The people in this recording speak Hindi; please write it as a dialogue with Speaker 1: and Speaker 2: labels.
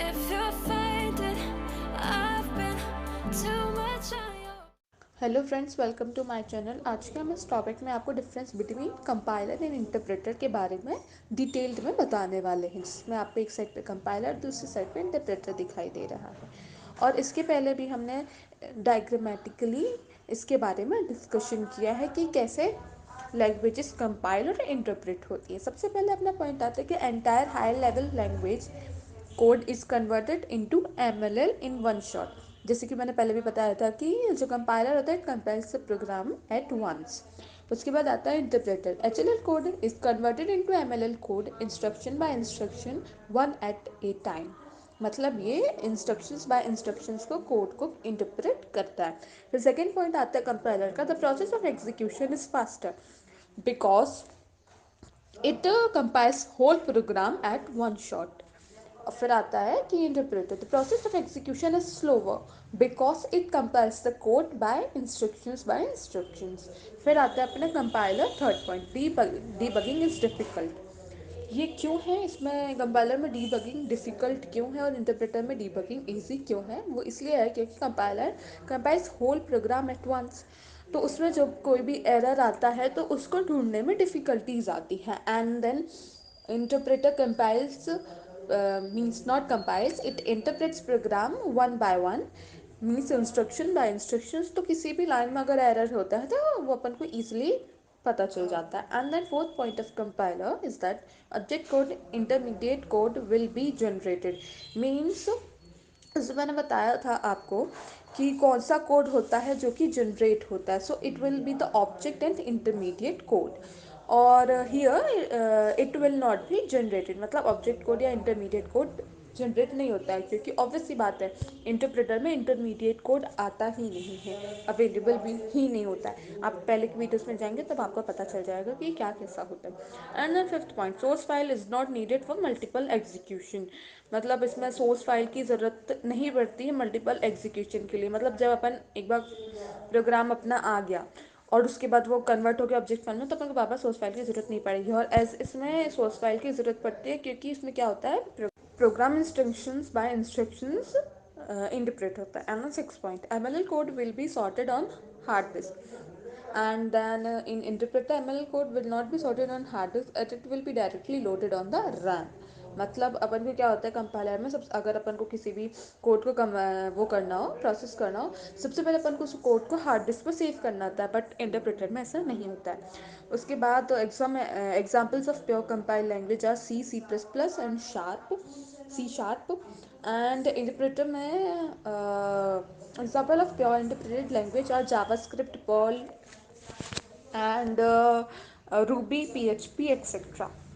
Speaker 1: if you find it. I've been too much on your.
Speaker 2: Hello friends, welcome to my channel. आज के हम इस टॉपिक में आपको difference between compiler and interpreter के बारे में डिटेल्ड में बताने वाले हैं, जिसमें आपको एक साइड पे कंपाइलर, दूसरी साइड पे इंटरप्रेटर दिखाई दे रहा है। और इसके पहले भी हमने डायग्रामेटिकली इसके बारे में डिस्कशन किया है कि कैसे लैंग्वेजेस कंपाइल और इंटरप्रेट होती है। सबसे पहले अपना पॉइंट आता है कि entire high level language code is converted into MLL in one shot. जैसे कि मैंने पहले भी बताया था कि जो कंपाइलर होता है, it compiles the program at once. उसके बाद आता है interpreter. HLL code is converted into MLL code instruction by instruction, one at a time. मतलब ये इंस्ट्रक्शंस बाय इंस्ट्रक्शंस को कोड को इंटरप्रेट करता है। फिर सेकेंड पॉइंट आता है कंपाइलर का, the process of execution is faster because it compiles whole program at one shot. और फिर आता है कि interpreter, the process of execution is slower because it compiles the code by instructions. फिर आता है अपना compiler third point, debugging is difficult. ये क्यों है, इसमें कंपाइलर में डीबगिंग डिफिकल्ट क्यों है और इंटरप्रेटर में डीबगिंग इजी क्यों है? वो इसलिए है क्योंकि compiler compiles whole program at once. तो उसमें जब कोई भी एरर आता है तो उसको ढूंढने में डिफिकल्टीज आती हैं। And then interpreter compiles, means not compiles, it interprets program one by one, means instruction by instructions. तो किसी भी लाइन में अगर एरर होता है तो वो अपन को ईजिली पता चल जाता है। And then fourth point of compiler is that object code, intermediate code will be generated. Means जैसे मैंने बताया था आपको कि कौन सा कोड होता है जो कि जनरेट होता है। So it will be the object and intermediate code. और here it will not be generated, मतलब ऑब्जेक्ट कोड या इंटरमीडिएट कोड जनरेट नहीं होता है, क्योंकि ऑब्वियस सी बात है इंटरप्रेटर में इंटरमीडिएट कोड आता ही नहीं है, अवेलेबल भी ही नहीं होता है। आप पहले की वीडियोस में जाएंगे तब आपको पता चल जाएगा कि क्या कैसा होता है। And then fifth point, source file is not needed for multiple execution. मतलब इसमें सोर्स फाइल की ज़रूरत नहीं पड़ती है मल्टीपल एग्जीक्यूशन के लिए। मतलब जब अपन एक बार प्रोग्राम अपना आ गया और उसके बाद वो कन्वर्ट हो गया ऑब्जेक्ट फाइल में, तो अपन को वापस सोर्स फाइल की ज़रूरत नहीं पड़ेगी। और एज इसमें सोर्स फाइल की ज़रूरत पड़ती है क्योंकि इसमें क्या होता है, program instructions by instructions interpret होता है। And six point, MLL code will be sorted on hard disk, and then in interpreter ML code will not be sorted on hard disk, it will be directly loaded on the RAM। मतलब अपन को क्या होता है कंपाइलर में, सब अगर अपन को किसी भी कोड को वो करना हो, प्रोसेस करना हो, सबसे पहले अपन को उस कोड को हार्ड डिस्क पर सेव करना होता है, बट इंटरप्रेटर में ऐसा नहीं होता है। उसके बाद examples of pure compile language are C, C plus plus and sharp, C sharp. And interpreter में example of pure interpreted language are JavaScript, Perl, and Ruby, PHP, etc.